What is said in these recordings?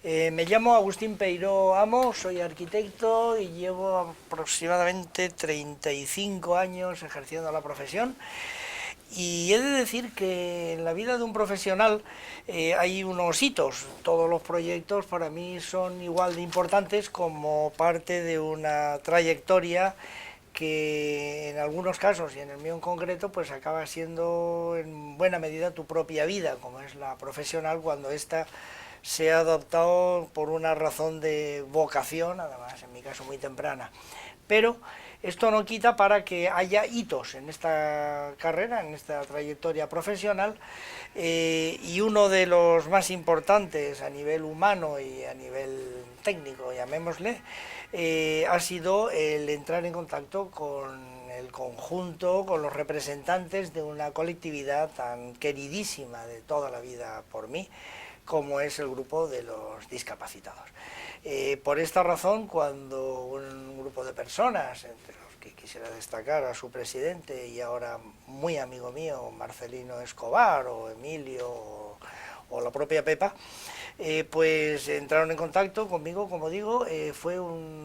Me llamo Agustín Peiró Amo, soy arquitecto y llevo aproximadamente 35 años ejerciendo la profesión. Y he de decir que en la vida de un profesional hay unos hitos. Todos los proyectos para mí son igual de importantes como parte de una trayectoria que en algunos casos, y en el mío en concreto, pues acaba siendo en buena medida tu propia vida, como es la profesional, cuando ésta se ha adoptado por una razón de vocación, además en mi caso muy temprana. Pero esto no quita para que haya hitos en esta carrera, en esta trayectoria profesional, y uno de los más importantes a nivel humano y a nivel técnico, llamémosle, ha sido el entrar en contacto con el conjunto, con los representantes de una colectividad tan queridísima de toda la vida por mí, como es el grupo de los discapacitados. Por esta razón, cuando un grupo de personas, entre los que quisiera destacar a su presidente y ahora muy amigo mío, Marcelino Escobar, o Emilio, o la propia Pepa, pues entraron en contacto conmigo, como digo, fue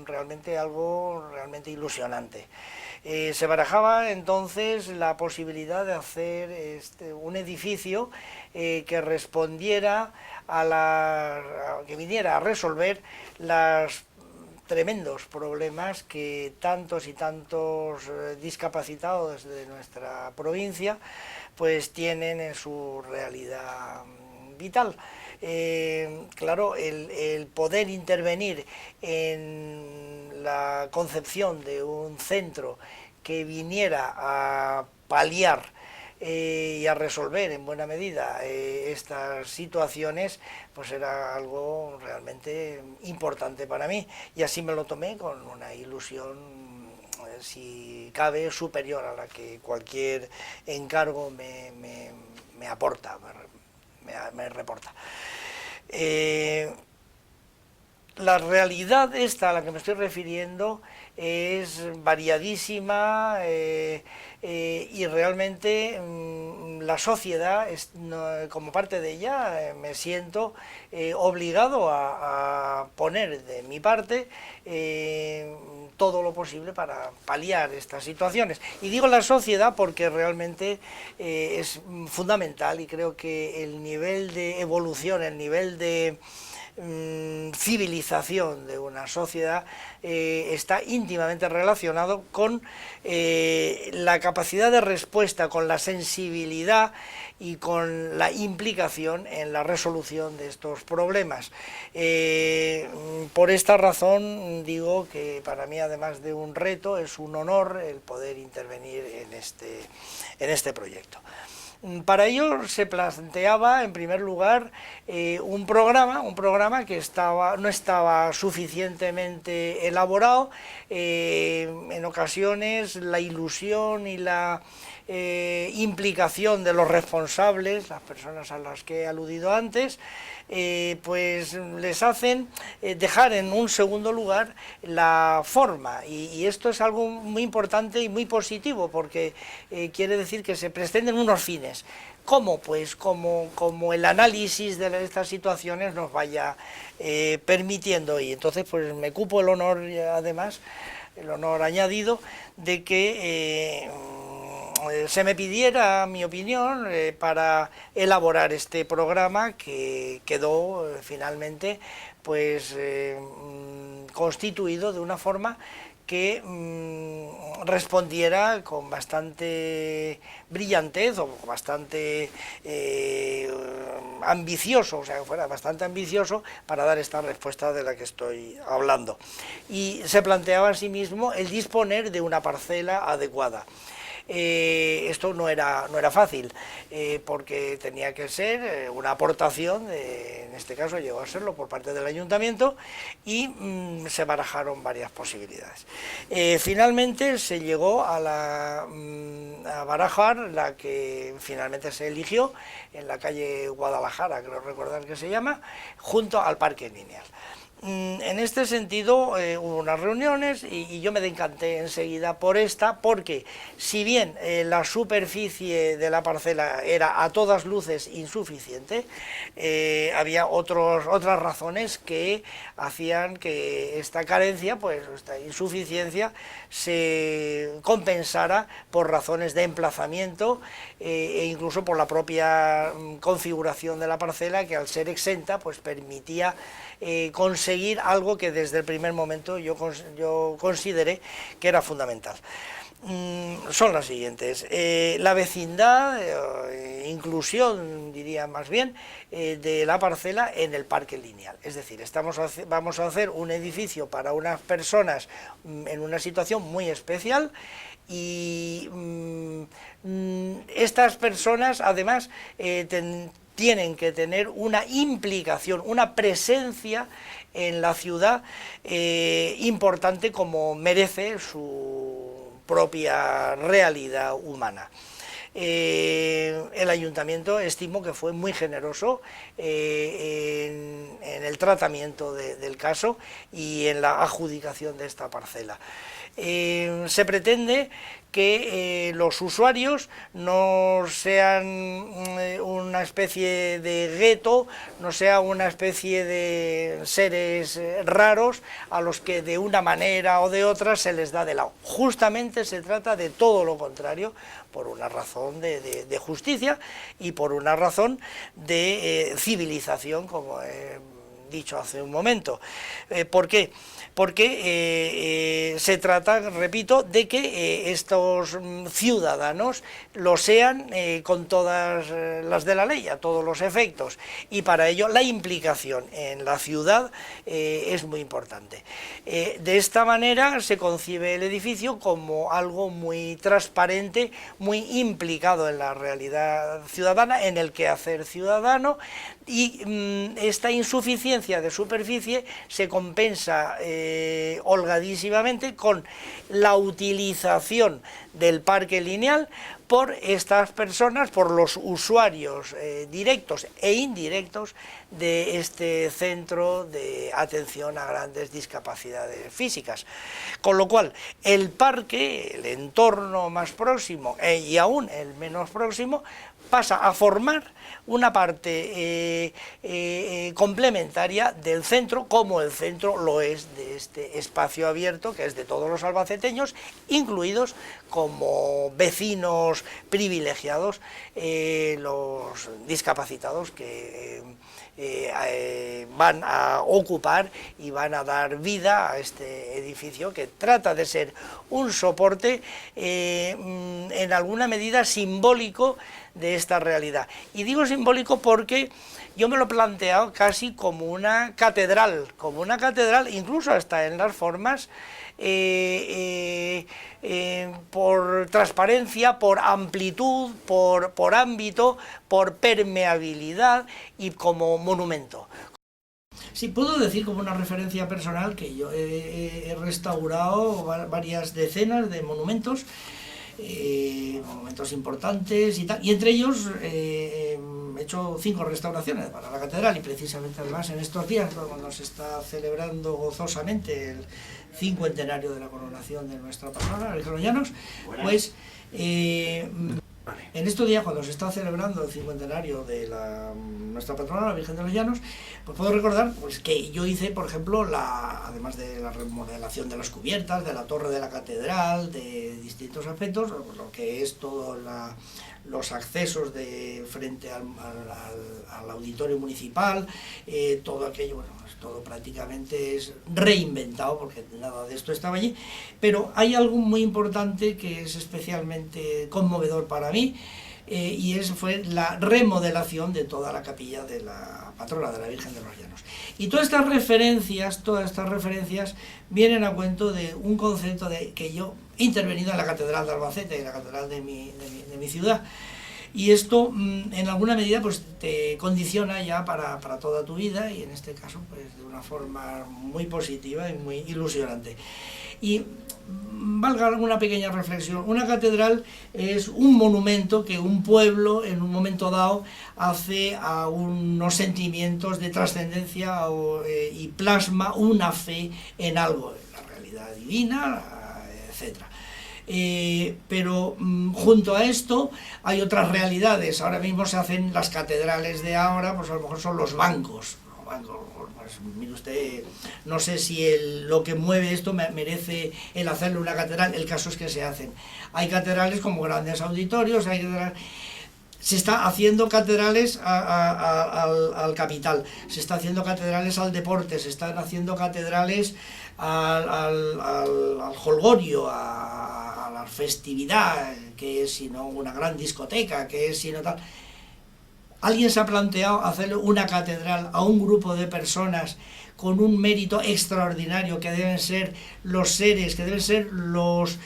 realmente algo realmente ilusionante. Se barajaba entonces la posibilidad de hacer un edificio que respondiera que viniera a resolver los tremendos problemas que tantos y tantos discapacitados de nuestra provincia pues tienen en su realidad vital. Claro, el poder intervenir en la concepción de un centro que viniera a paliar y a resolver en buena medida estas situaciones, pues era algo realmente importante para mí, y así me lo tomé con una ilusión, si cabe, superior a la que cualquier encargo me aporta, me reporta. La realidad esta a la que me estoy refiriendo es variadísima, y realmente la sociedad, como parte de ella, me siento obligado a poner de mi parte todo lo posible para paliar estas situaciones. Y digo la sociedad porque realmente es fundamental, y creo que el nivel de evolución, el nivel de civilización de una sociedad está íntimamente relacionado con la capacidad de respuesta, con la sensibilidad y con la implicación en la resolución de estos problemas. Por esta razón digo que para mí, además de un reto, es un honor el poder intervenir en este proyecto. Para ello se planteaba, en primer lugar, un programa que no estaba suficientemente elaborado. En ocasiones la ilusión y la implicación de los responsables, las personas a las que he aludido antes, pues les hacen dejar en un segundo lugar la forma, y esto es algo muy importante y muy positivo, porque quiere decir que se pretenden unos fines. ¿Cómo? Pues como el análisis de estas situaciones nos vaya permitiendo, y entonces pues me cupo el honor, además, el honor añadido de que se me pidiera mi opinión para elaborar este programa, que quedó finalmente pues constituido de una forma que respondiera con bastante brillantez, o bastante ambicioso, o sea, que fuera bastante ambicioso para dar esta respuesta de la que estoy hablando. Y se planteaba asimismo el disponer de una parcela adecuada. Esto no era fácil, porque tenía que ser una aportación, en este caso llegó a serlo por parte del ayuntamiento, y se barajaron varias posibilidades. Finalmente se llegó a barajar la que finalmente se eligió, en la calle Guadalajara, creo recordar que se llama, junto al Parque Lineal. En este sentido hubo unas reuniones y yo me decanté enseguida por esta, porque si bien la superficie de la parcela era a todas luces insuficiente, había otras razones que hacían que esta carencia, pues esta insuficiencia, se compensara por razones de emplazamiento e incluso por la propia configuración de la parcela, que al ser exenta pues permitía conseguir algo que desde el primer momento yo consideré que era fundamental. Son las siguientes: la vecindad, inclusión diría más bien, de la parcela en el parque lineal. Es decir, vamos a hacer un edificio para unas personas en una situación muy especial, y estas personas además tienen que tener una implicación, una presencia en la ciudad importante, como merece su propia realidad humana. El ayuntamiento estimo que fue muy generoso en el tratamiento del caso y en la adjudicación de esta parcela. Se pretende que los usuarios no sean una especie de gueto, no sea una especie de seres raros a los que de una manera o de otra se les da de lado. Justamente se trata de todo lo contrario, por una razón de justicia y por una razón de civilización, como he dicho hace un momento. ¿Por qué? Porque se trata, repito, de que estos ciudadanos lo sean con todas las de la ley, a todos los efectos, y para ello la implicación en la ciudad es muy importante. De esta manera se concibe el edificio como algo muy transparente, muy implicado en la realidad ciudadana, en el quehacer ciudadano, y esta insuficiencia de superficie se compensa holgadísimamente con la utilización del parque lineal por estas personas, por los usuarios directos e indirectos de este centro de atención a grandes discapacidades físicas. Con lo cual, el parque, el entorno más próximo y aún el menos próximo, pasa a formar una parte complementaria del centro, como el centro lo es de este espacio abierto, que es de todos los albaceteños, incluidos como vecinos privilegiados los discapacitados que van a ocupar y van a dar vida a este edificio, que trata de ser un soporte en alguna medida simbólico de esta realidad. Y digo simbólico porque yo me lo he planteado casi como una catedral, incluso hasta en las formas, por transparencia, por amplitud, por ámbito, por permeabilidad y como monumento. Sí, puedo decir como una referencia personal que yo he restaurado varias decenas de monumentos, monumentos importantes y tal, y entre ellos he hecho 5 restauraciones para la catedral, y precisamente además en estos días, cuando se está celebrando gozosamente el 50º de la coronación de nuestra patrona, la Virgen de los Llanos, pues en estos días, cuando se está celebrando el 50º de nuestra patrona, la Virgen de los Llanos, pues puedo recordar pues, que yo hice, por ejemplo, además de la remodelación de las cubiertas, de la torre de la catedral, de distintos aspectos, lo que es todos los accesos de frente al auditorio municipal, todo aquello, bueno, todo prácticamente es reinventado, porque nada de esto estaba allí, pero hay algo muy importante que es especialmente conmovedor para mí, y fue la remodelación de toda la capilla de la patrona de la Virgen de los Llanos. Y todas estas referencias vienen a cuento de un concepto que yo he intervenido en la catedral de Albacete, en la catedral de mi ciudad, y esto en alguna medida pues te condiciona ya para toda tu vida, y en este caso pues de una forma muy positiva y muy ilusionante. Y valga alguna pequeña reflexión, una catedral es un monumento que un pueblo en un momento dado hace a unos sentimientos de trascendencia y plasma una fe en algo, en la realidad divina, etcétera. Pero junto a esto hay otras realidades. Ahora mismo se hacen las catedrales de ahora, pues a lo mejor son los bancos. Pues, mire usted, no sé si lo que mueve esto merece el hacerle una catedral. El caso es que se hacen. Hay catedrales como grandes auditorios, se está haciendo catedrales al capital, se está haciendo catedrales al deporte, se están haciendo catedrales al jolgorio, a la festividad, que es sino una gran discoteca, que es sino tal. ¿Alguien se ha planteado hacerle una catedral a un grupo de personas con un mérito extraordinario, que deben ser los seres, que deben ser los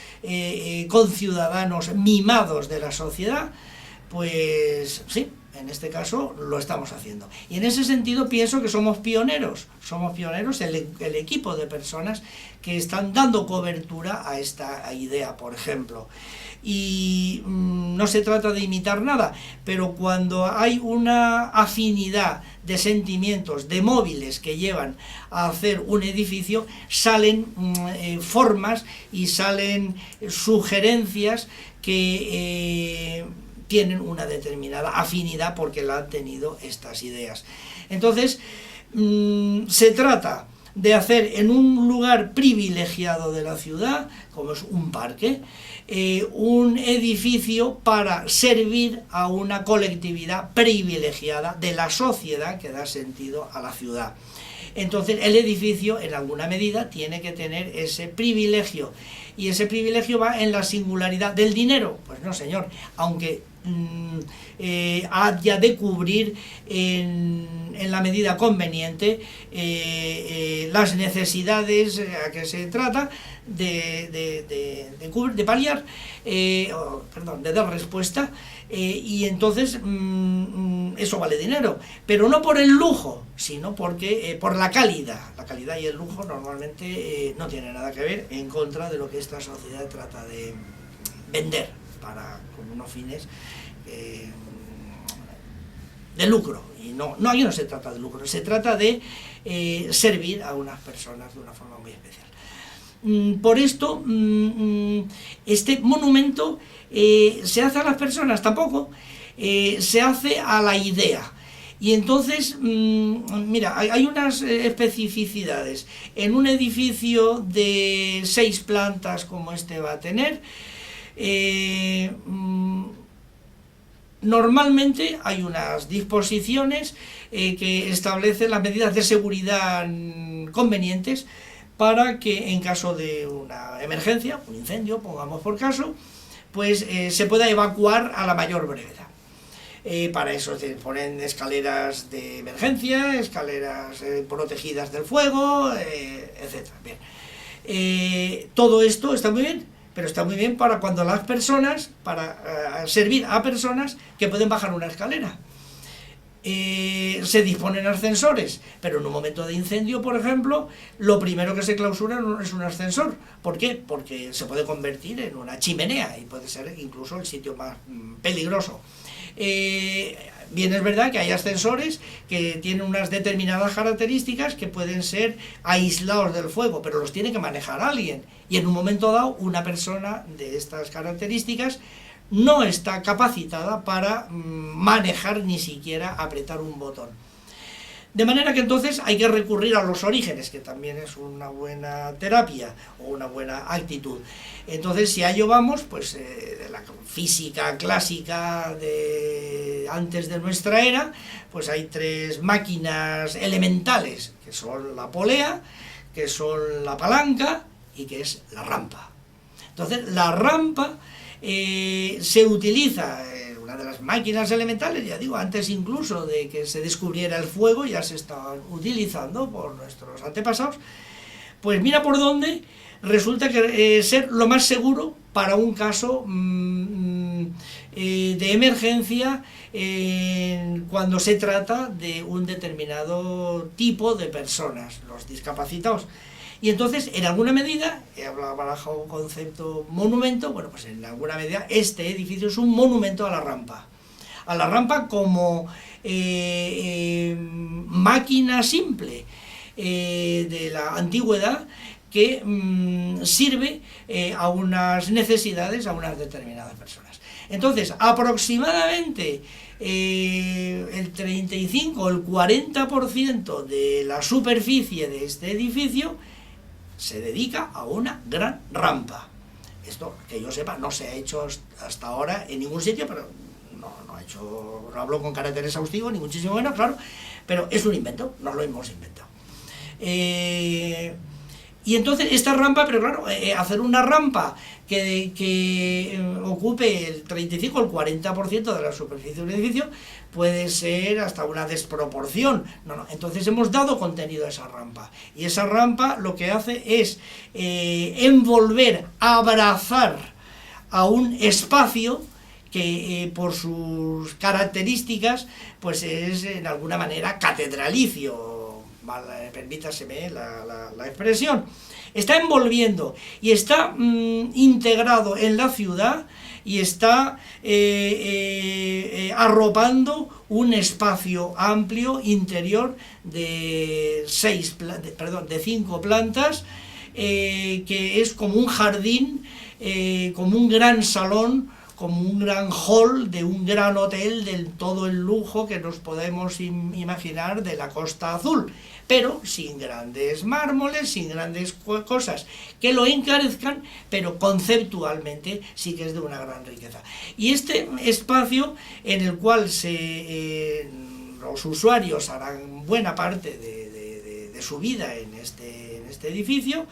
conciudadanos mimados de la sociedad? Pues sí, en este caso lo estamos haciendo. Y en ese sentido pienso que somos pioneros el equipo de personas que están dando cobertura a esta idea, por ejemplo. Y no se trata de imitar nada, pero cuando hay una afinidad de sentimientos, de móviles que llevan a hacer un edificio, salen formas y salen sugerencias que tienen una determinada afinidad porque la han tenido estas ideas. Entonces, se trata de hacer en un lugar privilegiado de la ciudad, como es un parque, un edificio para servir a una colectividad privilegiada de la sociedad que da sentido a la ciudad. Entonces el edificio en alguna medida tiene que tener ese privilegio, y ese privilegio va en la singularidad del dinero. Pues no, señor, aunque haya de cubrir en la medida conveniente las necesidades a que se trata de paliar, de dar respuesta, y entonces eso vale dinero, pero no por el lujo, sino porque por la calidad. La calidad y el lujo normalmente no tienen nada que ver, en contra de lo que esta sociedad trata de vender con unos fines de lucro. Y no, aquí no se trata de lucro, se trata de servir a unas personas de una forma muy especial. Por esto, este monumento se hace a las personas, tampoco, se hace a la idea. Y entonces, mira, hay unas especificidades. En un edificio de 6 plantas como este va a tener, normalmente hay unas disposiciones que establecen las medidas de seguridad convenientes para que en caso de una emergencia, un incendio, pongamos por caso, pues se pueda evacuar a la mayor brevedad. Para eso se ponen escaleras de emergencia, escaleras protegidas del fuego, etc. Bien. Todo esto está muy bien, pero está muy bien para cuando las personas, para servir a personas que pueden bajar una escalera. Se disponen ascensores, pero en un momento de incendio, por ejemplo, lo primero que se clausura no es un ascensor. ¿Por qué? Porque se puede convertir en una chimenea y puede ser incluso el sitio más peligroso. Bien, es verdad que hay ascensores que tienen unas determinadas características que pueden ser aislados del fuego, pero los tiene que manejar alguien, y en un momento dado una persona de estas características no está capacitada para manejar, ni siquiera apretar un botón. De manera que entonces hay que recurrir a los orígenes, que también es una buena terapia o una buena actitud. Entonces, si a ello vamos, pues de la física clásica de antes de nuestra era, pues hay 3 máquinas elementales, que son la polea, que son la palanca y que es la rampa. Entonces, la rampa se utiliza, una de las máquinas elementales, ya digo, antes incluso de que se descubriera el fuego, ya se estaban utilizando por nuestros antepasados. Pues mira por dónde resulta que ser lo más seguro para un caso de emergencia cuando se trata de un determinado tipo de personas, los discapacitados. Y entonces, en alguna medida, he barajado un concepto monumento, bueno, pues en alguna medida este edificio es un monumento a la rampa. A la rampa como máquina simple de la antigüedad que sirve a unas necesidades, a unas determinadas personas. Entonces, aproximadamente el 35 o el 40% de la superficie de este edificio se dedica a una gran rampa. Esto, que yo sepa, no se ha hecho hasta ahora en ningún sitio, pero no hablo con carácter exhaustivo, ni muchísimo menos, claro, pero es un invento, nos lo hemos inventado. Y entonces esta rampa, pero claro, hacer una rampa que ocupe el 35 o el 40% de la superficie de un edificio puede ser hasta una desproporción. No, entonces hemos dado contenido a esa rampa. Y esa rampa lo que hace es envolver, abrazar a un espacio que por sus características pues es en alguna manera catedralicio, permítaseme la expresión. Está envolviendo y está integrado en la ciudad y está arropando un espacio amplio interior de 5 plantas, que es como un jardín, como un gran salón, como un gran hall de un gran hotel, de todo el lujo que nos podemos imaginar de la Costa Azul, pero sin grandes mármoles, sin grandes cosas que lo encarezcan, pero conceptualmente sí que es de una gran riqueza. Y este espacio en el cual los usuarios harán buena parte de su vida en este edificio,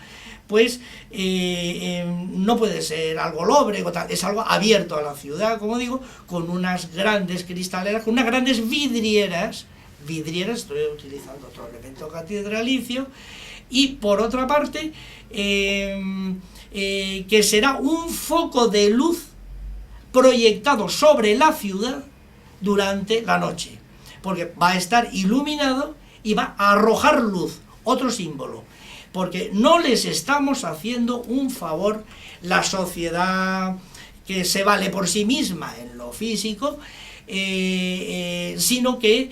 pues no puede ser algo lóbrego, es algo abierto a la ciudad, como digo, con unas grandes cristaleras, con unas grandes vidrieras, estoy utilizando otro elemento catedralicio, y por otra parte, que será un foco de luz proyectado sobre la ciudad durante la noche, porque va a estar iluminado y va a arrojar luz, otro símbolo. Porque no les estamos haciendo un favor, la sociedad que se vale por sí misma en lo físico, sino que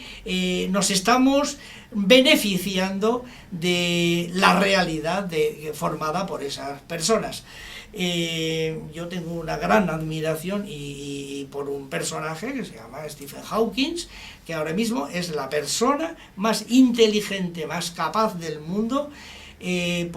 nos estamos beneficiando de la realidad formada por esas personas. Yo tengo una gran admiración y por un personaje que se llama Stephen Hawking, que ahora mismo es la persona más inteligente, más capaz del mundo,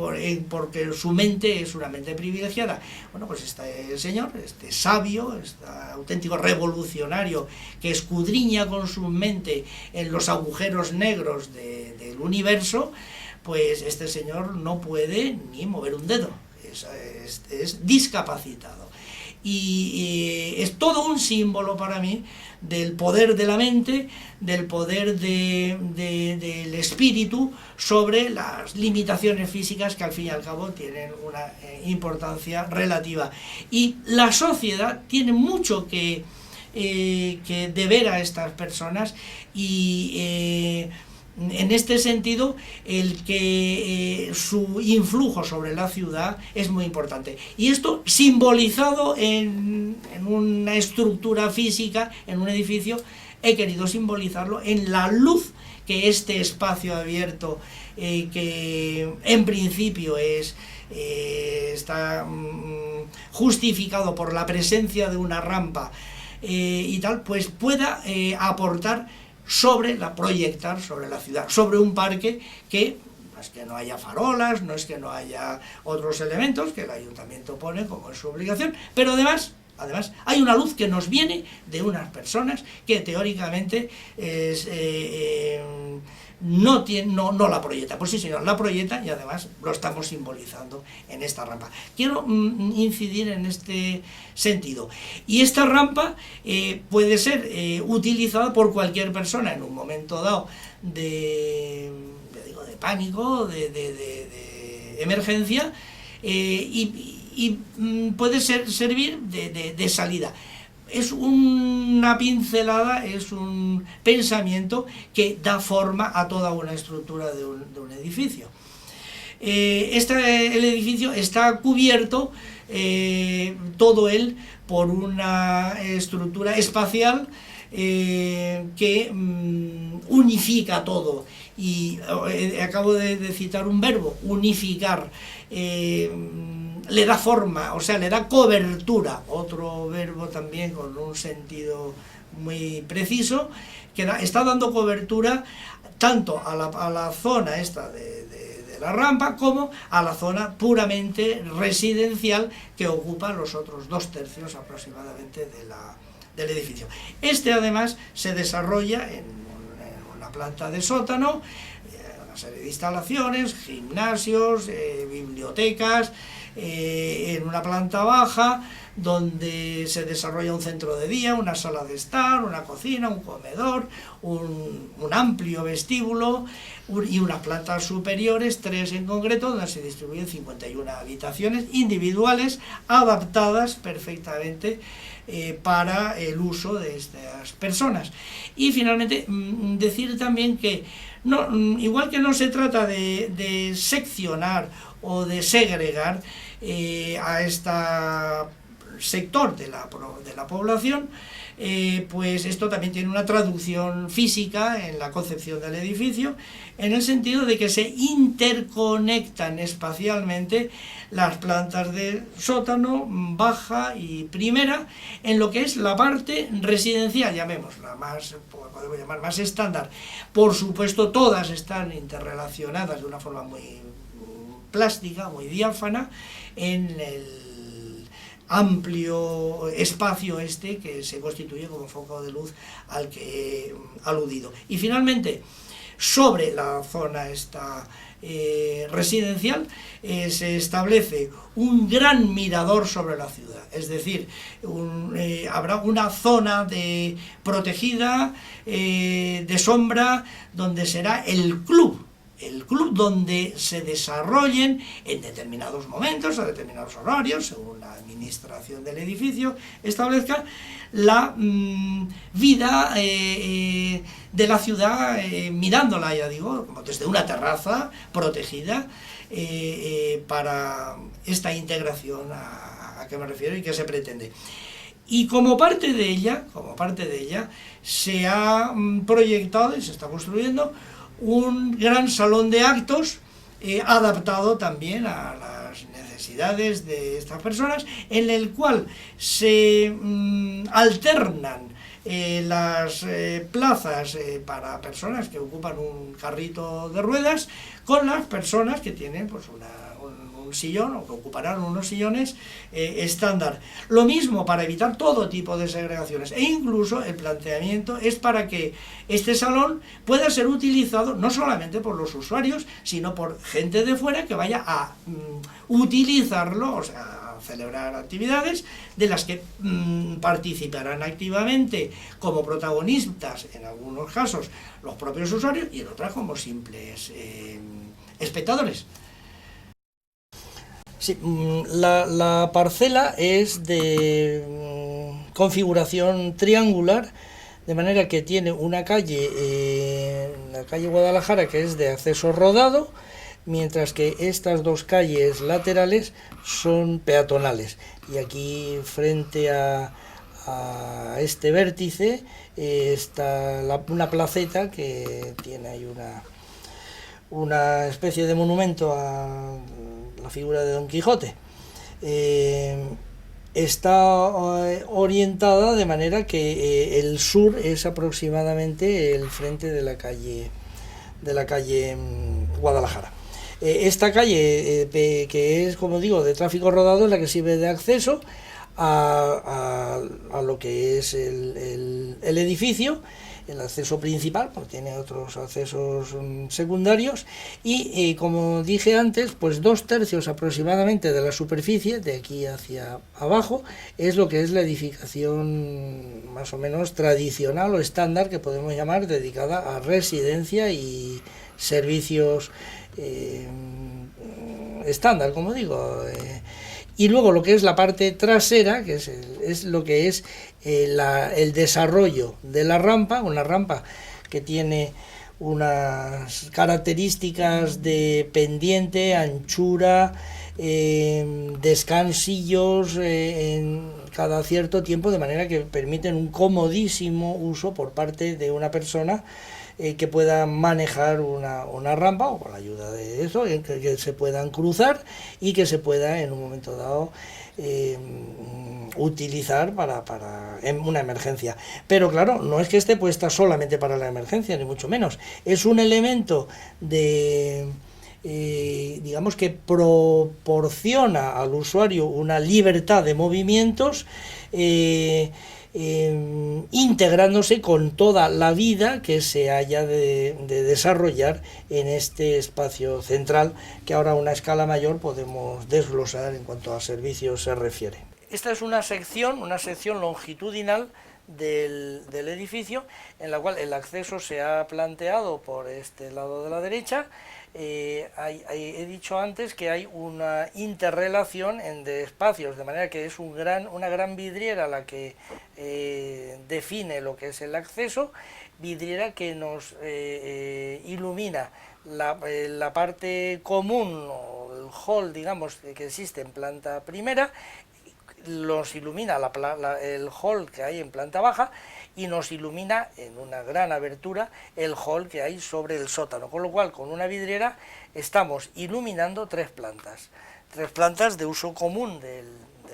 porque su mente es una mente privilegiada. Bueno, pues este señor, este sabio, este auténtico revolucionario que escudriña con su mente en los agujeros negros del universo, pues este señor no puede ni mover un dedo, es discapacitado. Y es todo un símbolo para mí del poder de la mente, del poder del espíritu sobre las limitaciones físicas que al fin y al cabo tienen una importancia relativa. Y la sociedad tiene mucho que deber a estas personas y en este sentido, el que su influjo sobre la ciudad es muy importante. Y esto simbolizado en una estructura física, en un edificio, he querido simbolizarlo en la luz que este espacio abierto, que en principio está justificado por la presencia de una rampa y tal, pues pueda aportar proyectar sobre la ciudad, sobre un parque que no es que no haya farolas, no es que no haya otros elementos que el ayuntamiento pone como es su obligación, pero además hay una luz que nos viene de unas personas que teóricamente no la proyecta. Pues sí, señor, la proyecta y además lo estamos simbolizando en esta rampa. Quiero incidir en este sentido. Y esta rampa puede ser utilizada por cualquier persona en un momento dado de pánico, de emergencia, y puede servir de salida. es una pincelada, es un pensamiento que da forma a toda una estructura de un edificio. El edificio está cubierto, todo él, por una estructura espacial que unifica todo. Y acabo de citar un verbo, unificar. Le da forma, o sea, le da cobertura, otro verbo también con un sentido muy preciso, que está dando cobertura tanto a la zona esta de la rampa como a la zona puramente residencial que ocupa los otros 2/3 aproximadamente del edificio. Este además se desarrolla en una planta de sótano, una serie de instalaciones, gimnasios, bibliotecas, en una planta baja donde se desarrolla un centro de día, una sala de estar, una cocina, un comedor, un amplio vestíbulo y unas plantas superiores, 3 en concreto, donde se distribuyen 51 habitaciones individuales adaptadas perfectamente para el uso de estas personas. Y finalmente decir también que igual que no se trata de seccionar o de segregar a este sector de la población, pues esto también tiene una traducción física en la concepción del edificio, en el sentido de que se interconectan espacialmente las plantas de sótano, baja y primera, en lo que es la parte residencial, llamémosla más, podemos llamar más estándar. Por supuesto, todas están interrelacionadas de una forma muy plástica, muy diáfana, en el amplio espacio este que se constituye como foco de luz al que he aludido. Y finalmente, sobre la zona esta residencial, se establece un gran mirador sobre la ciudad, es decir, habrá una zona protegida, de sombra, donde será el club donde se desarrollen en determinados momentos, a determinados horarios, según la administración del edificio establezca, la vida de la ciudad, mirándola, ya digo, como desde una terraza protegida, para esta integración a que me refiero y que se pretende. Y como parte de ella se ha proyectado y se está construyendo un gran salón de actos adaptado también a las necesidades de estas personas, en el cual se alternan las plazas para personas que ocupan un carrito de ruedas con las personas que tienen pues un sillón o que ocuparán unos sillones estándar. Lo mismo para evitar todo tipo de segregaciones, e incluso el planteamiento es para que este salón pueda ser utilizado no solamente por los usuarios, sino por gente de fuera que vaya a utilizarlo, o sea, a celebrar actividades de las que participarán activamente como protagonistas, en algunos casos los propios usuarios, y en otras como simples espectadores. Sí, la parcela es de configuración triangular, de manera que tiene una calle, la calle Guadalajara, que es de acceso rodado, mientras que estas dos calles laterales son peatonales. Y aquí, frente a este vértice, está una placeta que tiene ahí una especie de monumento a la figura de Don Quijote. Está orientada de manera que el sur es aproximadamente el frente de la calle Guadalajara. Esta calle, que es, como digo, de tráfico rodado, es la que sirve de acceso a lo que es el edificio, el acceso principal, porque tiene otros accesos secundarios, y como dije antes, pues 2/3 aproximadamente de la superficie, de aquí hacia abajo, es lo que es la edificación más o menos tradicional o estándar, que podemos llamar, dedicada a residencia y servicios estándar, como digo. Y luego lo que es la parte trasera, que es lo que es el desarrollo de la rampa, una rampa que tiene unas características de pendiente, anchura, descansillos en cada cierto tiempo, de manera que permiten un comodísimo uso por parte de una persona que pueda manejar una rampa, o con la ayuda de eso, que se puedan cruzar y que se pueda en un momento dado utilizar en una emergencia. Pero claro, no es que esté puesta solamente para la emergencia, ni mucho menos. Es un elemento de... digamos que proporciona al usuario una libertad de movimientos, integrándose con toda la vida que se haya de desarrollar en este espacio central, que ahora a una escala mayor podemos desglosar en cuanto a servicios se refiere. Esta es una sección longitudinal del edificio, en la cual el acceso se ha planteado por este lado de la derecha. He dicho antes que hay una interrelación de espacios, de manera que es una gran vidriera la que define lo que es el acceso, vidriera que nos ilumina la parte común, o el hall, digamos, que existe en planta primera, nos ilumina el hall que hay en planta baja, y nos ilumina en una gran abertura el hall que hay sobre el sótano, con lo cual con una vidriera estamos iluminando tres plantas de uso común del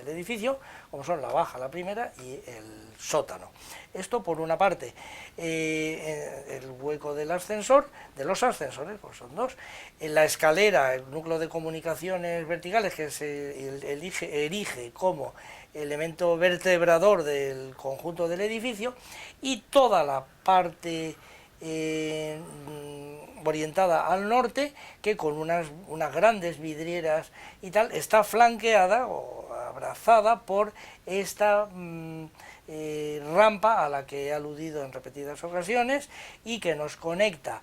edificio, como son la baja, la primera y el sótano. Esto por una parte. El hueco del ascensor, de los ascensores, pues son dos, en la escalera, el núcleo de comunicaciones verticales, que se erige como elemento vertebrador del conjunto del edificio, y toda la parte orientada al norte, que con unas grandes vidrieras y tal, está flanqueada o abrazada por esta rampa a la que he aludido en repetidas ocasiones, y que nos conecta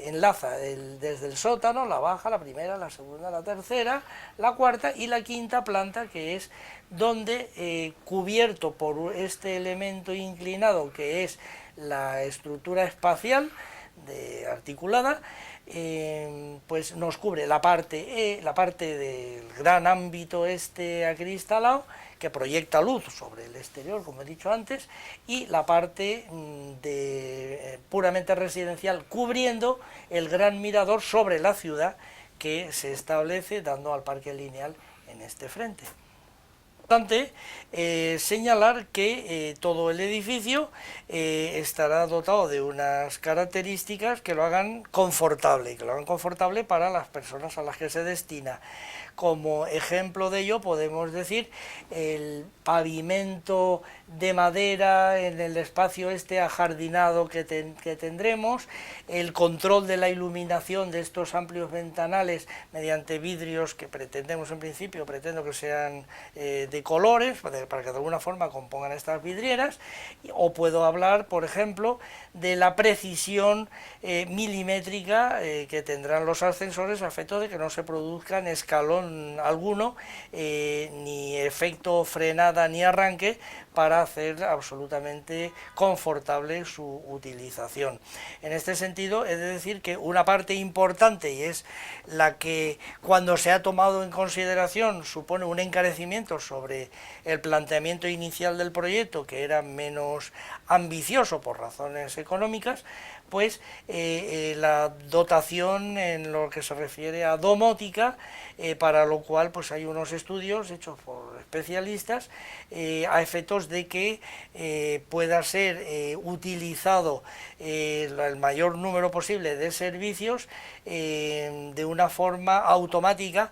enlaza desde el sótano, la baja, la primera, la segunda, la tercera, la cuarta y la quinta planta, que es donde, cubierto por este elemento inclinado que es la estructura espacial articulada, pues nos cubre la parte del gran ámbito acristalado, que proyecta luz sobre el exterior, como he dicho antes, y la parte puramente residencial, cubriendo el gran mirador sobre la ciudad que se establece dando al parque lineal en este frente. Importante señalar que todo el edificio estará dotado de unas características que lo hagan confortable, para las personas a las que se destina. Como ejemplo de ello podemos decir el pavimento de madera en el espacio ajardinado que tendremos, el control de la iluminación de estos amplios ventanales mediante vidrios que pretendo que sean de colores, para que de alguna forma compongan estas vidrieras, o puedo hablar, por ejemplo, de la precisión milimétrica que tendrán los ascensores, a efecto de que no se produzca en escalón alguno, ni efecto frenada ni arranque, para hacer absolutamente confortable su utilización. En este sentido, he de decir que una parte importante, y es la que cuando se ha tomado en consideración supone un encarecimiento sobre el planteamiento inicial del proyecto, que era menos ambicioso por razones económicas, pues la dotación en lo que se refiere a domótica, para lo cual pues hay unos estudios hechos por especialistas a efectos de que pueda ser utilizado el mayor número posible de servicios de una forma automática.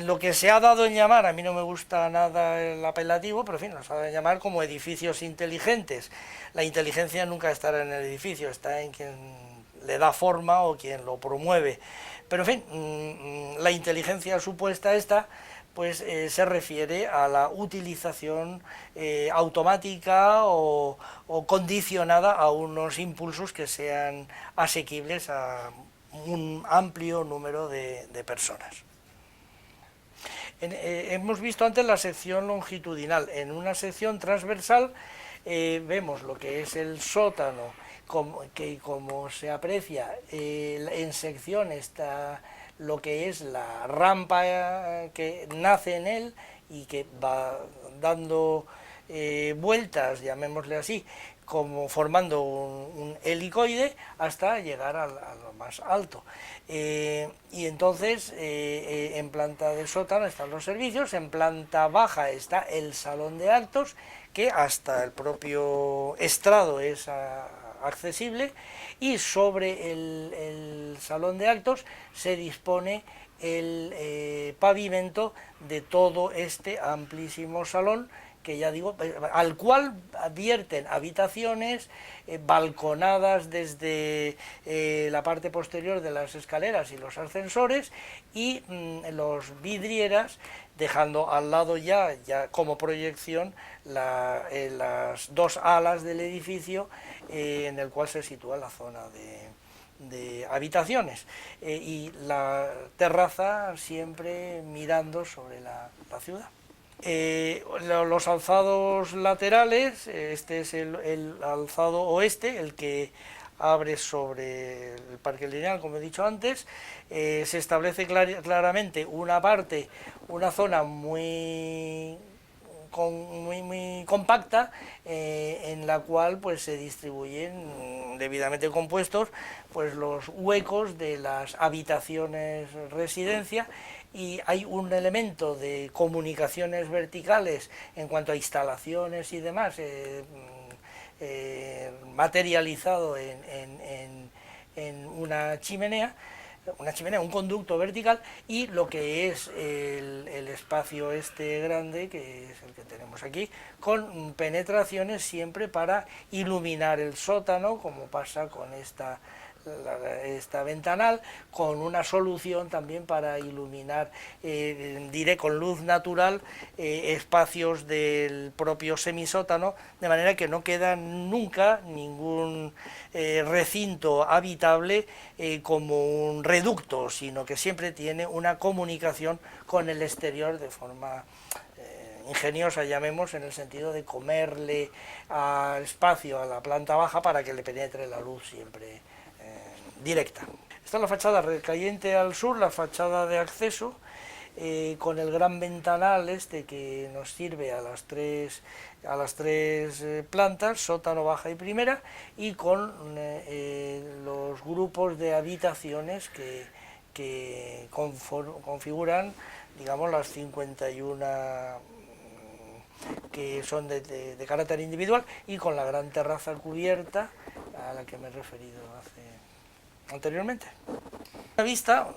Lo que se ha dado en llamar, a mí no me gusta nada el apelativo, pero en fin, nos ha dado en llamar como edificios inteligentes. La inteligencia nunca estará en el edificio, está en quien le da forma o quien lo promueve. Pero en fin, la inteligencia supuesta pues se refiere a la utilización automática o condicionada a unos impulsos que sean asequibles a un amplio número de personas. Hemos visto antes la sección longitudinal. En una sección transversal vemos lo que es el sótano, que como se aprecia en sección está lo que es la rampa que nace en él y que va dando vueltas, llamémosle así, como formando un helicoide hasta llegar a lo más alto. Y entonces en planta de sótano están los servicios, en planta baja está el salón de actos, que hasta el propio estrado es accesible, y sobre el salón de actos se dispone el pavimento de todo este amplísimo salón, que ya digo, al cual vierten habitaciones, balconadas desde la parte posterior de las escaleras y los ascensores, y los vidrieras, dejando al lado ya como proyección las dos alas del edificio, en el cual se sitúa la zona de habitaciones, y la terraza siempre mirando sobre la ciudad. Los alzados laterales, este es el alzado oeste, el que abre sobre el Parque Lineal, como he dicho antes. Se establece claramente una zona muy compacta, en la cual pues se distribuyen debidamente compuestos pues los huecos de las habitaciones residencia, y hay un elemento de comunicaciones verticales en cuanto a instalaciones y demás, materializado en una chimenea, un conducto vertical, y lo que es el espacio este grande, que es el que tenemos aquí, con penetraciones siempre para iluminar el sótano, como pasa con esta ventanal, con una solución también para iluminar, diré con luz natural, espacios del propio semisótano, de manera que no queda nunca ningún recinto habitable como un reducto, sino que siempre tiene una comunicación con el exterior de forma ingeniosa, llamemos, en el sentido de comerle al espacio, a la planta baja, para que le penetre la luz siempre directa. Esta es la fachada recayente al sur, la fachada de acceso, con el gran ventanal este que nos sirve a las tres plantas, sótano, baja y primera, y con los grupos de habitaciones que configuran, digamos, las 51 que son de carácter individual, y con la gran terraza cubierta a la que me he referido anteriormente. Una vista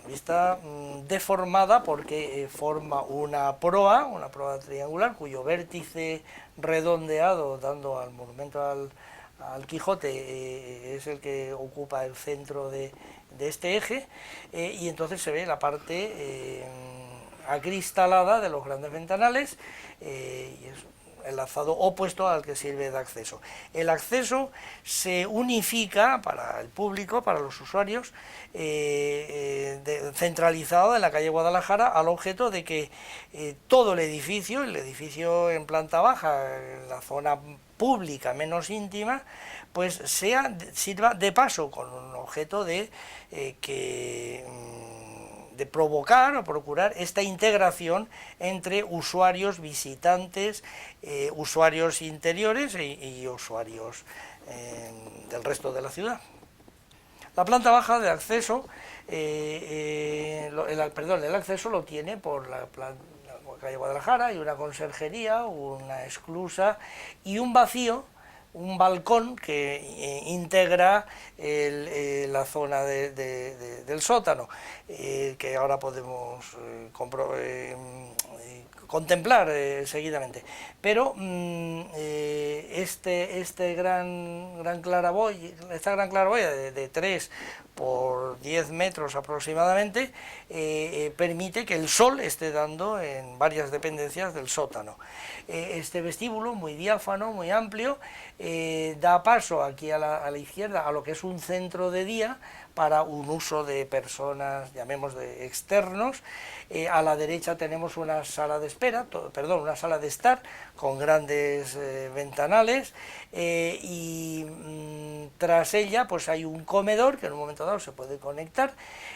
deformada porque forma una proa triangular, cuyo vértice redondeado, dando al monumento al Quijote, es el que ocupa el centro de este eje, y entonces se ve la parte acristalada de los grandes ventanales, y es el alzado opuesto al que sirve de acceso. El acceso se unifica para el público, para los usuarios, centralizado en la calle Guadalajara, al objeto de que todo el edificio en planta baja, en la zona pública menos íntima, pues sirva de paso, con un objeto de provocar o procurar esta integración entre usuarios, visitantes, usuarios interiores y usuarios del resto de la ciudad. La planta baja de acceso, el acceso lo tiene por la calle Guadalajara, hay una conserjería, una esclusa y un vacío, un balcón que integra la zona del sótano, que ahora podemos contemplar seguidamente. Pero esta gran claraboya de 3 por 10 metros aproximadamente, permite que el sol esté dando en varias dependencias del sótano. Este vestíbulo, muy diáfano, muy amplio, da paso aquí a la izquierda a lo que es un centro de día, para un uso de personas, llamemos de externos. A la derecha tenemos una sala de espera, una sala de estar con grandes ventanales, y tras ella pues hay un comedor que en un momento dado se puede conectar,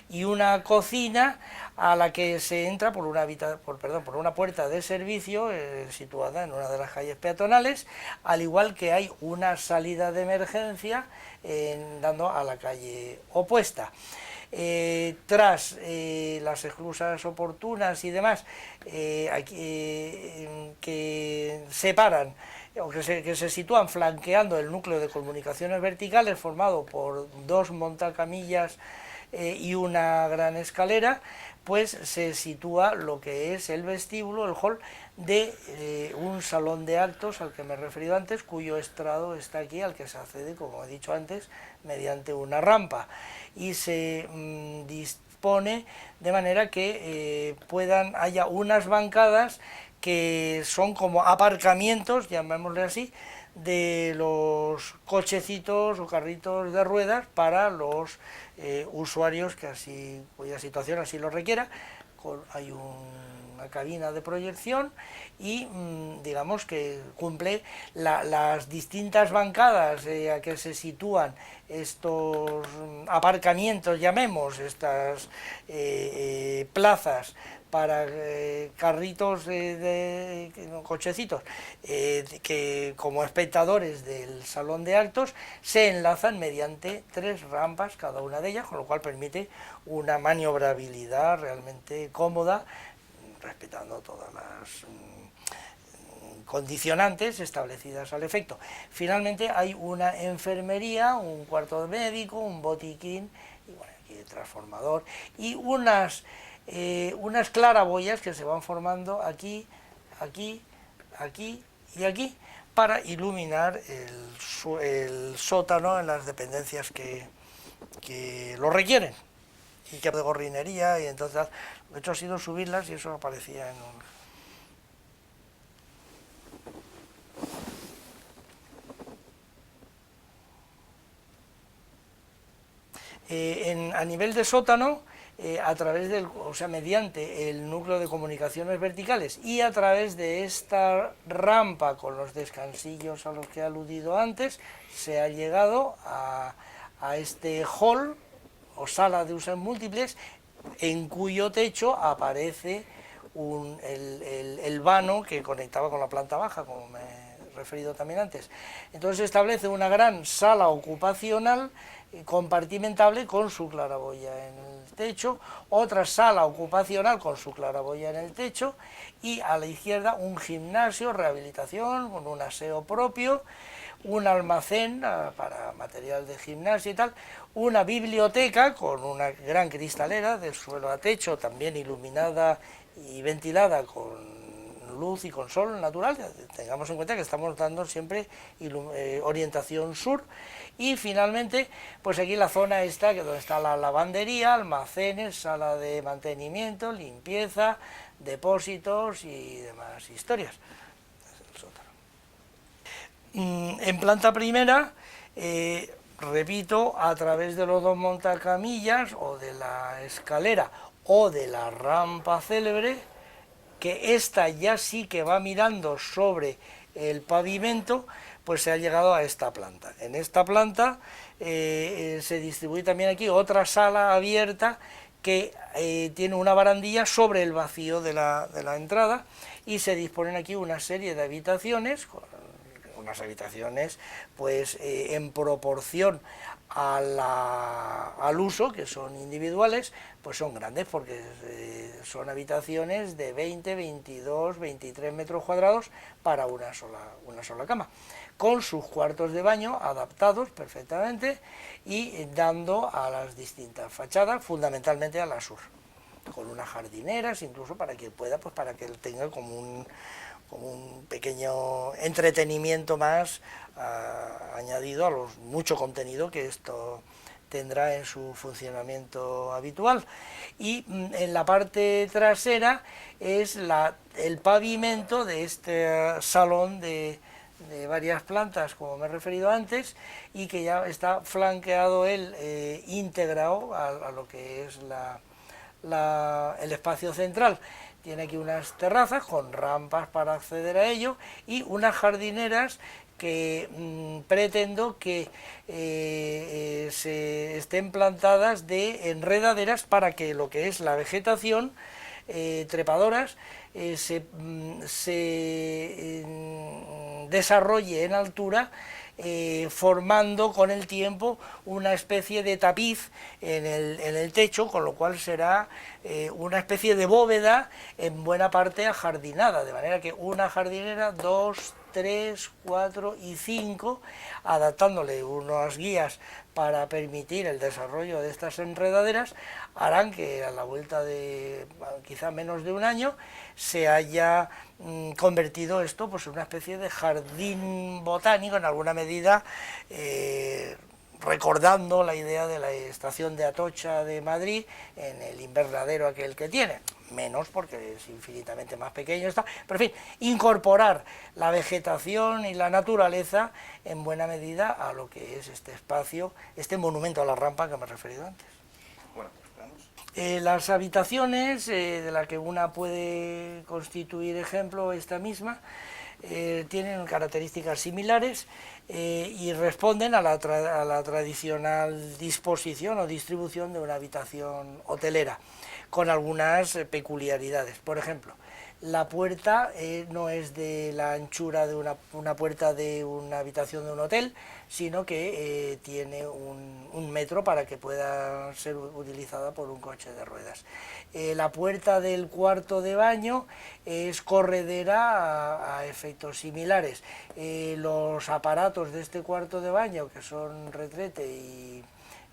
y una cocina a la que se entra por una puerta de servicio situada en una de las calles peatonales, al igual que hay una salida de emergencia dando a la calle opuesta. Tras las esclusas oportunas y demás, que separan o que se sitúan flanqueando el núcleo de comunicaciones verticales formado por dos montacamillas y una gran escalera, pues se sitúa lo que es el vestíbulo, el hall de un salón de actos al que me he referido antes, cuyo estrado está aquí, al que se accede, como he dicho antes, mediante una rampa, y se dispone de manera que haya unas bancadas que son como aparcamientos, llamémosle así, de los cochecitos o carritos de ruedas para los usuarios cuya situación así lo requiera. Hay una cabina de proyección y digamos que cumple las distintas bancadas a que se sitúan estos aparcamientos, llamemos, estas plazas para carritos cochecitos que como espectadores del salón de actos se enlazan mediante 3 rampas cada una de ellas, con lo cual permite una maniobrabilidad realmente cómoda, respetando todas las condicionantes establecidas al efecto. Finalmente hay una enfermería, un cuarto médico, un botiquín, y bueno, aquí el transformador, y unas claraboyas que se van formando aquí, aquí, aquí y aquí, para iluminar el sótano en las dependencias que lo requieren, y que de gorrinería, y entonces lo que he hecho ha sido subirlas y eso aparecía en un... a nivel de sótano, mediante el núcleo de comunicaciones verticales y a través de esta rampa con los descansillos a los que he aludido antes, se ha llegado a este hall o sala de usos múltiples, en cuyo techo aparece el vano que conectaba con la planta baja, como me he referido también antes. Entonces se establece una gran sala ocupacional compartimentable con su claraboya en el techo, otra sala ocupacional con su claraboya en el techo, y a la izquierda un gimnasio, rehabilitación, con un aseo propio, un almacén para material de gimnasia y tal, una biblioteca con una gran cristalera de suelo a techo, también iluminada y ventilada con luz y con sol natural. Tengamos en cuenta que estamos dando siempre orientación sur. Y finalmente, pues aquí la zona esta, donde está la lavandería, almacenes, sala de mantenimiento, limpieza, depósitos y demás historias. En planta primera, repito, a través de los dos montacamillas o de la escalera o de la rampa célebre, que esta ya sí que va mirando sobre el pavimento, pues se ha llegado a esta planta. En esta planta se distribuye también aquí otra sala abierta que tiene una barandilla sobre el vacío de la entrada, y se disponen aquí una serie de habitaciones, unas habitaciones pues en proporción al uso, que son individuales, pues son grandes, porque son habitaciones de 20, 22, 23 metros cuadrados para una sola cama, con sus cuartos de baño adaptados perfectamente y dando a las distintas fachadas, fundamentalmente a la sur, con unas jardineras incluso para que pueda, pues para que tenga como un pequeño entretenimiento más añadido a los mucho contenido que esto tendrá en su funcionamiento habitual. Y en la parte trasera es el pavimento de este salón de de varias plantas, como me he referido antes, y que ya está flanqueado él, integrado a lo que es el espacio central. Tiene aquí unas terrazas con rampas para acceder a ello y unas jardineras que pretendo que se estén plantadas de enredaderas para que lo que es la vegetación trepadoras se desarrolle en altura, formando con el tiempo una especie de tapiz en el techo, con lo cual será una especie de bóveda en buena parte ajardinada, de manera que una jardinera, 2, 3, 4 y 5, adaptándole unas guías para permitir el desarrollo de estas enredaderas, harán que a la vuelta de quizá menos de un año se haya convertido esto pues, en una especie de jardín botánico, en alguna medida recordando la idea de la estación de Atocha de Madrid en el invernadero aquel que tiene, menos porque es infinitamente más pequeño, pero en fin, incorporar la vegetación y la naturaleza en buena medida a lo que es este espacio, este monumento a la rampa que me he referido antes. Bueno, planos. Las habitaciones, de la que una puede constituir ejemplo esta misma, tienen características similares y responden a la tradicional disposición o distribución de una habitación hotelera, con algunas peculiaridades. Por ejemplo, la puerta no es de la anchura de una puerta de una habitación de un hotel, sino que tiene un metro para que pueda ser utilizada por un coche de ruedas. La puerta del cuarto de baño es corredera a efectos similares. Los aparatos de este cuarto de baño, que son retrete y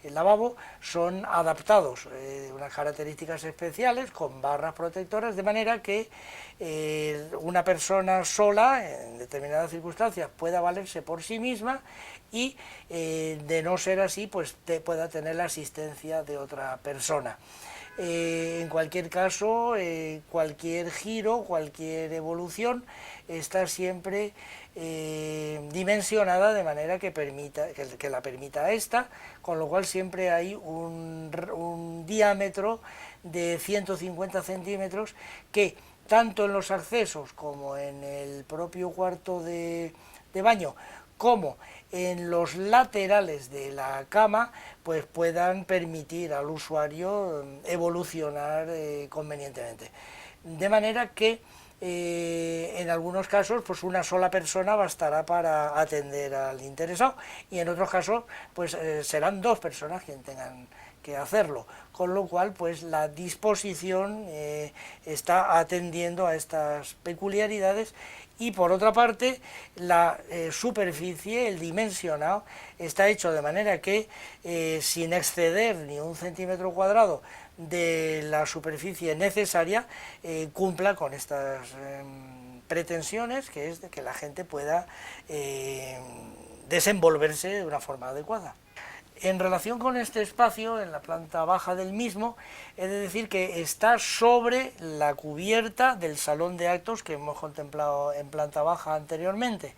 el lavabo, son adaptados, unas características especiales con barras protectoras, de manera que una persona sola en determinadas circunstancias pueda valerse por sí misma y de no ser así pues pueda tener la asistencia de otra persona. En cualquier caso, cualquier giro, cualquier evolución está siempre dimensionada de manera que la permita a esta, con lo cual siempre hay un diámetro de 150 centímetros que tanto en los accesos como en el propio cuarto de baño como en los laterales de la cama pues puedan permitir al usuario evolucionar convenientemente. De manera que en algunos casos pues una sola persona bastará para atender al interesado y en otros casos pues serán dos personas quienes tengan que hacerlo, con lo cual pues la disposición está atendiendo a estas peculiaridades. Y por otra parte, la superficie, el dimensionado, está hecho de manera que sin exceder ni un centímetro cuadrado de la superficie necesaria, cumpla con estas pretensiones, que es de que la gente pueda desenvolverse de una forma adecuada. En relación con este espacio, en la planta baja del mismo, he de decir que está sobre la cubierta del salón de actos que hemos contemplado en planta baja anteriormente.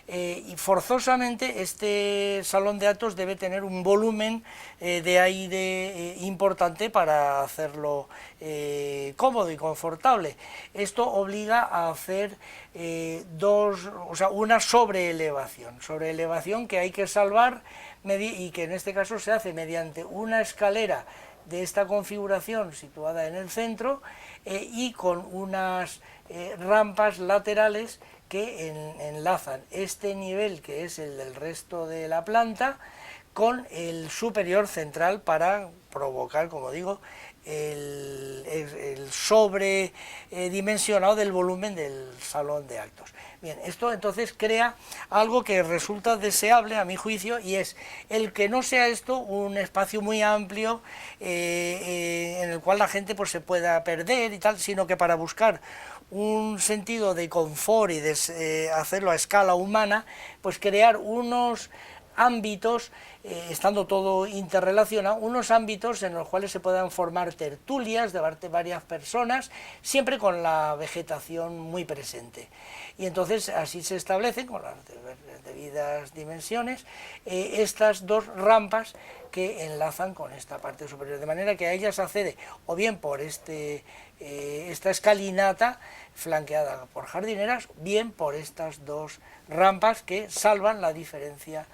Y forzosamente este salón de actos debe tener un volumen de aire importante para hacerlo cómodo y confortable. Esto obliga a hacer una sobreelevación que hay que salvar y que en este caso se hace mediante una escalera de esta configuración situada en el centro y con unas rampas laterales que enlazan este nivel, que es el del resto de la planta, con el superior central para provocar, como digo, el sobredimensionado del volumen del salón de actos. Bien, esto entonces crea algo que resulta deseable a mi juicio, y es el que no sea esto un espacio muy amplio en el cual la gente pues se pueda perder y tal, sino que para buscar un sentido de confort y de hacerlo a escala humana, pues crear unos ámbitos, estando todo interrelacionado, unos ámbitos en los cuales se puedan formar tertulias de varias personas, siempre con la vegetación muy presente. Y entonces así se establecen, con las debidas dimensiones, estas dos rampas que enlazan con esta parte superior, de manera que a ellas accede o bien por esta escalinata flanqueada por jardineras, bien por estas dos rampas que salvan la diferencia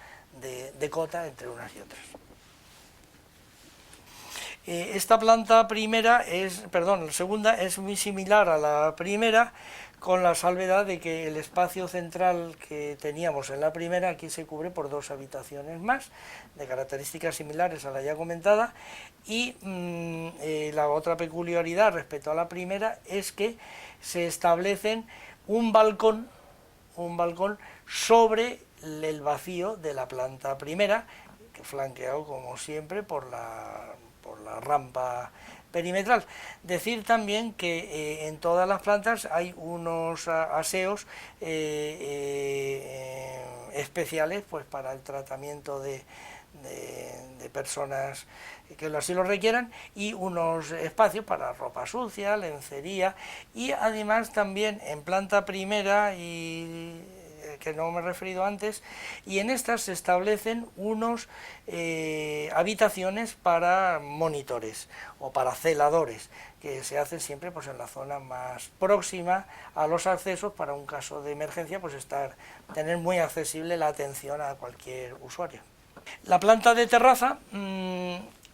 de cota entre unas y otras. Esta planta segunda es muy similar a la primera, con la salvedad de que el espacio central que teníamos en la primera aquí se cubre por dos habitaciones más, de características similares a la ya comentada, y la otra peculiaridad respecto a la primera es que se establecen un balcón sobre el vacío de la planta primera, flanqueado como siempre por la rampa perimetral. Decir también que en todas las plantas hay unos aseos especiales pues para el tratamiento de personas que así lo requieran, y unos espacios para ropa sucia, lencería, y además también en planta primera, y que no me he referido antes, y en estas se establecen unos habitaciones para monitores o para celadores, que se hacen siempre pues en la zona más próxima a los accesos, para un caso de emergencia pues tener muy accesible la atención a cualquier usuario. La planta de terraza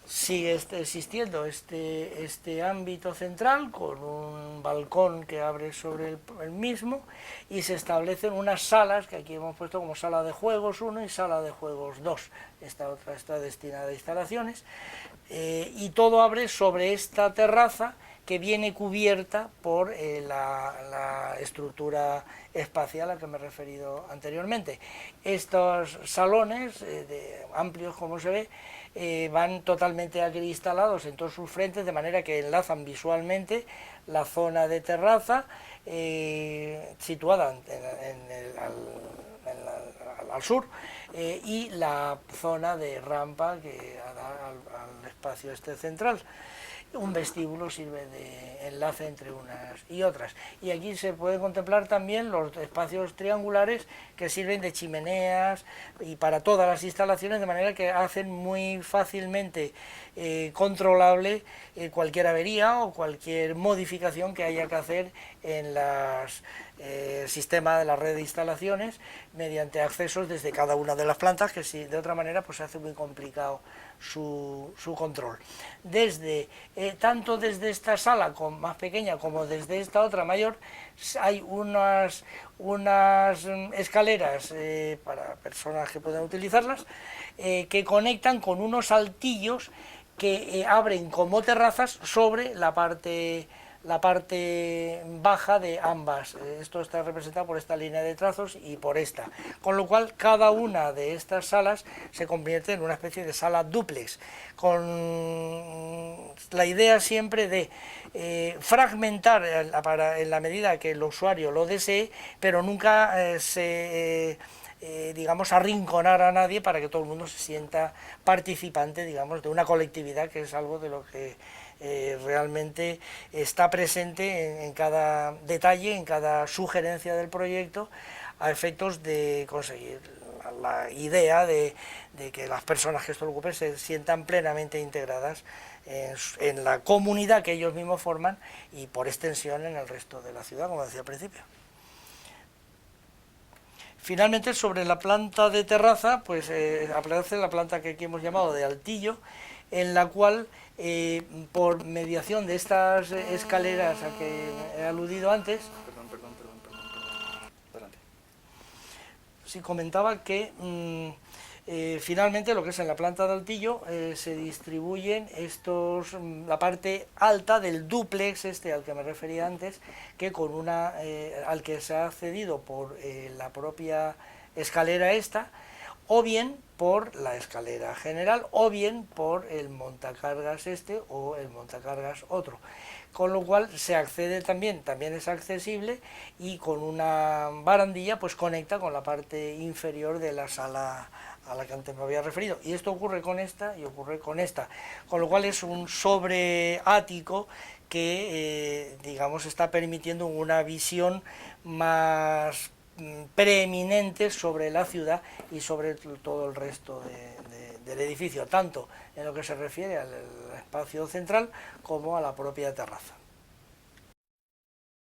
sigue existiendo este ámbito central con un balcón que abre sobre el mismo, y se establecen unas salas que aquí hemos puesto como sala de juegos 1 y sala de juegos 2. Esta otra está destinada a instalaciones, y todo abre sobre esta terraza que viene cubierta por la estructura espacial a la que me he referido anteriormente. Estos salones, amplios como se ve, van totalmente acristalados en todos sus frentes, de manera que enlazan visualmente la zona de terraza situada al sur, y la zona de rampa que da al espacio central. Un vestíbulo sirve de enlace entre unas y otras, y aquí se puede contemplar también los espacios triangulares que sirven de chimeneas y para todas las instalaciones, de manera que hacen muy fácilmente controlable cualquier avería o cualquier modificación que haya que hacer en el sistema de la red de instalaciones, mediante accesos desde cada una de las plantas, que si de otra manera pues se hace muy complicado su control. Tanto desde esta sala más pequeña como desde esta otra mayor hay unas escaleras para personas que puedan utilizarlas, que conectan con unos altillos que abren como terrazas sobre la parte baja de ambas. Esto está representado por esta línea de trazos y por esta, con lo cual cada una de estas salas se convierte en una especie de sala dúplex, con la idea siempre de fragmentar en la medida que el usuario lo desee, pero nunca digamos, arrinconar a nadie, para que todo el mundo se sienta participante, digamos, de una colectividad, que es algo de lo que realmente está presente en cada detalle, en cada sugerencia del proyecto, a efectos de conseguir la idea de que las personas que esto lo ocupen se sientan plenamente integradas en la comunidad que ellos mismos forman, y por extensión en el resto de la ciudad, como decía al principio. Finalmente, sobre la planta de terraza, pues aparece la planta que aquí hemos llamado de altillo, en la cual, por mediación de estas escaleras a que he aludido antes, adelante. Sí, comentaba que finalmente lo que es en la planta de altillo se distribuyen la parte alta del dúplex al que me refería antes, que al que se ha accedido por la propia escalera o bien por la escalera general, o bien por el montacargas o el montacargas otro, con lo cual se accede también es accesible, y con una barandilla pues conecta con la parte inferior de la sala a la que antes me había referido, y esto ocurre con esta y ocurre con esta, con lo cual es un sobreático que, digamos, está permitiendo una visión más preeminente sobre la ciudad y sobre todo el resto del edificio, tanto en lo que se refiere al espacio central como a la propia terraza.